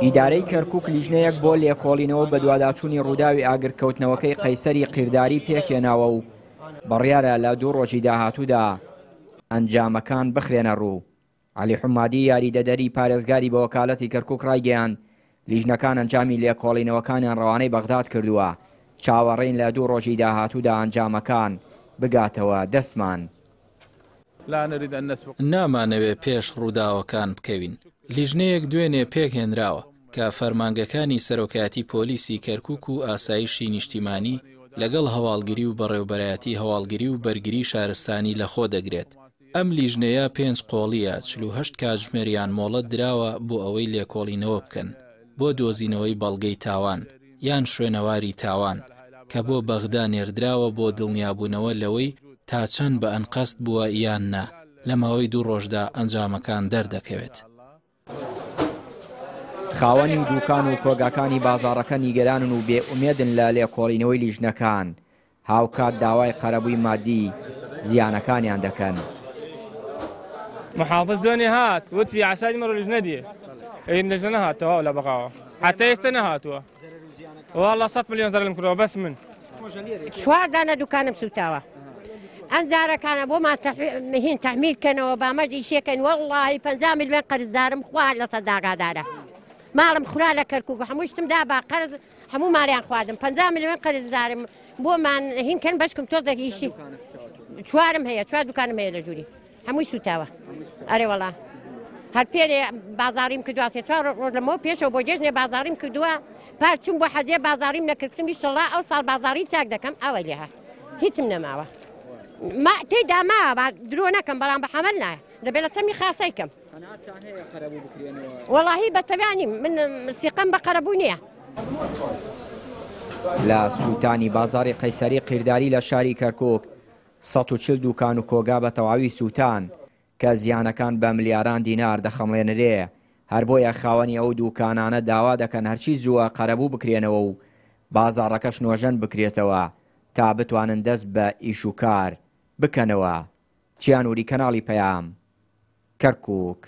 ئیدارەی کەرکووک لیژنەیەک بۆ لێکۆڵینەوە بە دوواداچوونی ڕووداوی ئاگرکەوتنەوەکەی قەیسەری قیرداری پێکێناوە و بڕیارە لە 2 ڕۆژی داهاتوودا ئەنجامەکان بخرێنە ڕوو. عەلی حومادی یاریدەدەری پارێزگاری بە وەکالەتی کەرکووک ڕایگەیاند لیژنەکان ئەنجامی لێکۆڵینەوەکانیان ڕەوانەی بەغداد کردووە. چاوەڕێین لە 2 ڕۆژی داهاتوودا ئەنجامەکان بگاتەوە دەستمان. نامانەوێت پێش ڕووداوەکان بکەوین. لیژنەیەک دوێنێ پێکهێنراوە کە فەرمانگەکانی سەرۆکایەتی پۆلیسی کەرکووک و ئاسایشی نیشتیمانی لەگەڵ هەواڵگری و بەڕێوەبەرایەتی هەواڵگری و بەرگری شارستانی لەخۆ دەگرێت. ئەم لیژنەیە 5 قۆڵیە 48 کاتژمێریان مۆڵەت دراوە بۆ ئەوەی لێکۆڵینەوە بکەن بۆ دۆزینەوەی بەڵگەی تاوان یان شوێنەواری تاوان کە بۆ بەغدا نێردراوە بۆ دڵنیابوونەوە لەوەی تا چەند بە ئەنقەست بووە یان نا. لە ماوەی 2 ڕۆژدا ئەنجامەکان دەردەکەوێت. خاوەنی دوکان و کۆگاکانی بازاڕەکە نیگەرانن و بێئومێدن لە لێکۆڵینەوەی لیژنەکان. هاوکات داوای قەرەبووی مادی زیانەکانیان دەکەن. محافظ دوێنێ هات وتی عسادی مەڕۆ لیژنە دیێ لیژنە نەهاتەوە لە بەغاوە حتى ئێستا نەهاتووە. والله 100 ملیۆن زەرم کردەوە بەس من 4 دانە دوکانم سوتاوە. ئەم جارەکانە بۆمان هین تەحمیلکەنەوە بامەرجی شێکەین وەڵڵاهی 50 ملیۆن قەرزدارم خوا لەسەر داگادارە. ماڵم خورا لە کەرکووک هەموو شتم دا با قەرز هەموو ماریان خواردم 50 ملیۆن قەرزدارم بۆمان هینکەن بەشکم تۆ دەگەیشی 4م هەیە 4 دوکانم هەیە لە ژووری هەمووی سوتاوە. ئەرێ وەڵا هەر پێرێ بازاریم کردووە 4 ڕۆژ لەمەوە پێشەوە بۆ جێژنێ بازاریم کردووە پارچوم بۆ حەجێ بازاریم نەکردم ئیشەڵڵا ئەو ساڵ بازاری چاک دەکەم ئەوە لێها هیچم نەماوە. تێدا ماوە درۆ نەکەم بەڵام بە حەمەل نایە دەبێت لە تەمی خاسەیکەم. وەڵاهی بەتەوانی من سیقەم بە قەرەبوو نییە. لە سووتانی بازاری قەیسەری قیرداری لە شاری کەرکووک 140 دوکان و کۆگا بە تەواوی سووتان کە زیانەکان بە ملیاران دینار دەخەمڵێنرێ. هەر بۆیە خاوەنی ئەو دوکانانە داوا دەکەن هەرچی زووە قەرەبوو بکرێنەوە و بازاڕەکەش نۆژەن بکرێتەوە تا بتوانن دەست بە ئیش و کار بکەنەوە. چیانوری کەناڵی پەیام کەرکووک.